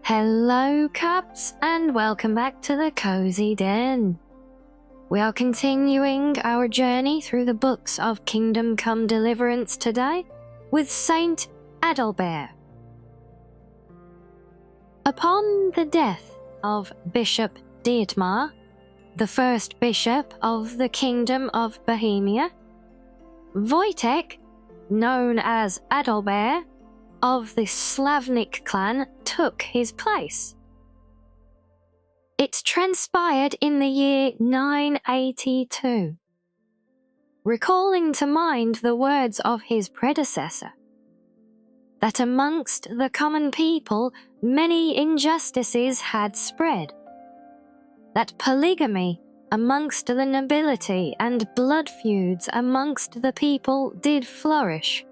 Hello, Cubs, and welcome back to the Cozy Den. We are continuing our journey through the books of Kingdom Come Deliverance today with Saint Adalbert. Upon the death of Bishop Dietmar, the first bishop of the Kingdom of Bohemia, Wojtek, known as Adalbert, of the Slavnik clan, took his place. It transpired in the year 982. Recalling to mind the words of his predecessor, that amongst the common people many injustices had spread, that polygamy amongst the nobility and blood feuds amongst the people did flourish,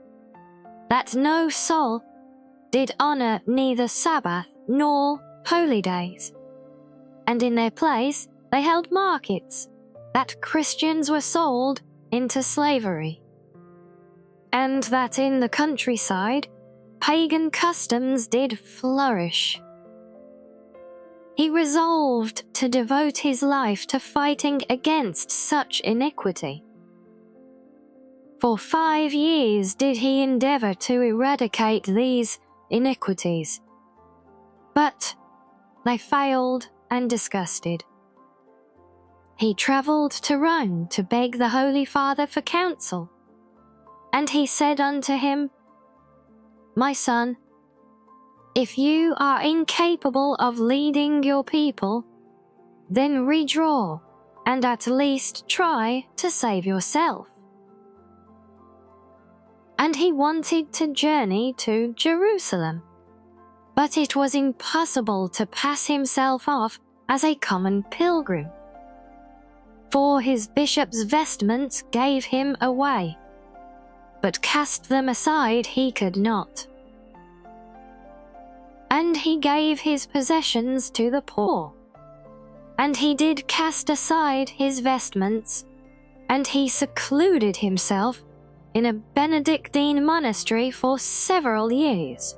that no soul did honour neither Sabbath nor holy days, and in their place they held markets, that Christians were sold into slavery, and that in the countryside pagan customs did flourish. He resolved to devote his life to fighting against such iniquity. For 5 years did he endeavour to eradicate these iniquities, but they failed and disgusted. He travelled to Rome to beg the Holy Father for counsel, and he said unto him, "My son, if you are incapable of leading your people, then redraw and at least try to save yourself." And he wanted to journey to Jerusalem, but it was impossible to pass himself off as a common pilgrim, for his bishop's vestments gave him away, but cast them aside he could not. And he gave his possessions to the poor, and he did cast aside his vestments, and he secluded himself in a Benedictine monastery for several years.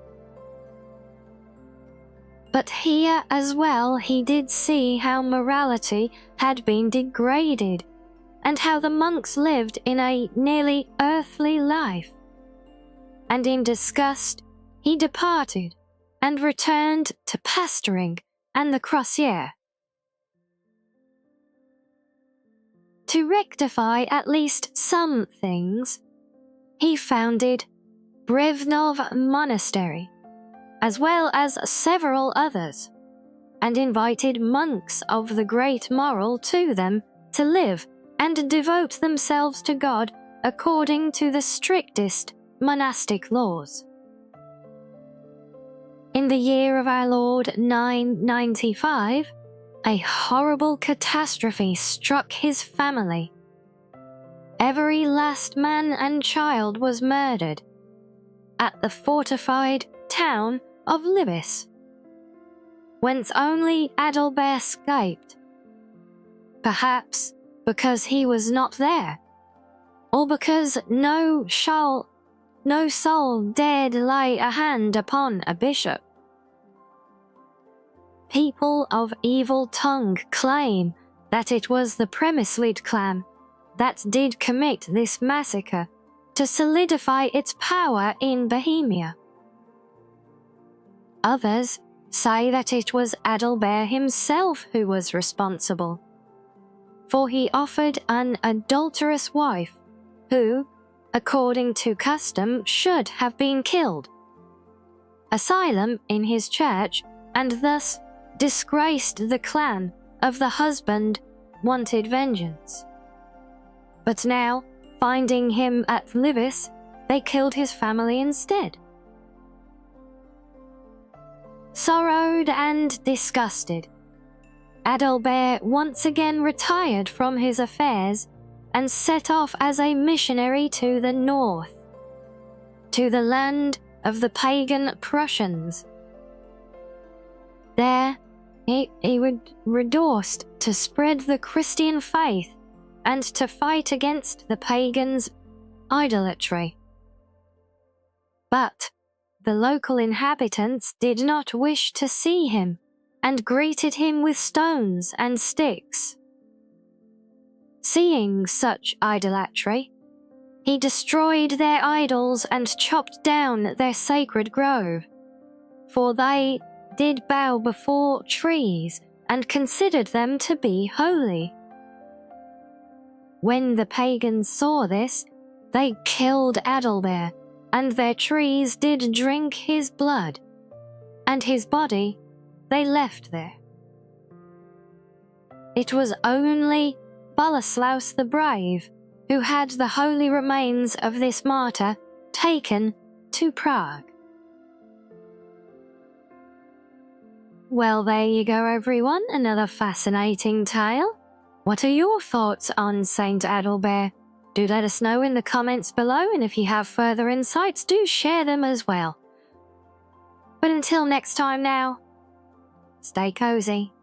But here as well he did see how morality had been degraded, and how the monks lived in a nearly earthly life. And in disgust he departed, and returned to pastoring and the crossier. To rectify at least some things, he founded Brevnov Monastery, as well as several others, and invited monks of the great moral to them to live and devote themselves to God according to the strictest monastic laws. In the year of our Lord 995, a horrible catastrophe struck his family. Every last man and child was murdered at the fortified town of Libis, whence only Adalbert escaped, perhaps because he was not there, or because no soul dared lay a hand upon a bishop. People of evil tongue claim that it was the Premiswid clan that did commit this massacre to solidify its power in Bohemia. Others say that it was Adalbert himself who was responsible, for he offered an adulterous wife who, according to custom, should have been killed, asylum in his church, and thus disgraced the clan of the husband wanted vengeance. But now, finding him at Libis, they killed his family instead. Sorrowed and disgusted, Adalbert once again retired from his affairs and set off as a missionary to the north, to the land of the pagan Prussians. There, he resourced to spread the Christian faith and to fight against the pagans' idolatry. But the local inhabitants did not wish to see him and greeted him with stones and sticks. Seeing such idolatry, he destroyed their idols and chopped down their sacred grove, for they did bow before trees and considered them to be holy. When the pagans saw this, they killed Adalbert, and their trees did drink his blood, and his body they left there. It was only Boleslaus the Brave who had the holy remains of this martyr taken to Prague. Well, there you go, everyone, another fascinating tale. What are your thoughts on Saint Adalbert? Do let us know in the comments below, and if you have further insights, do share them as well. But until next time now, stay cozy.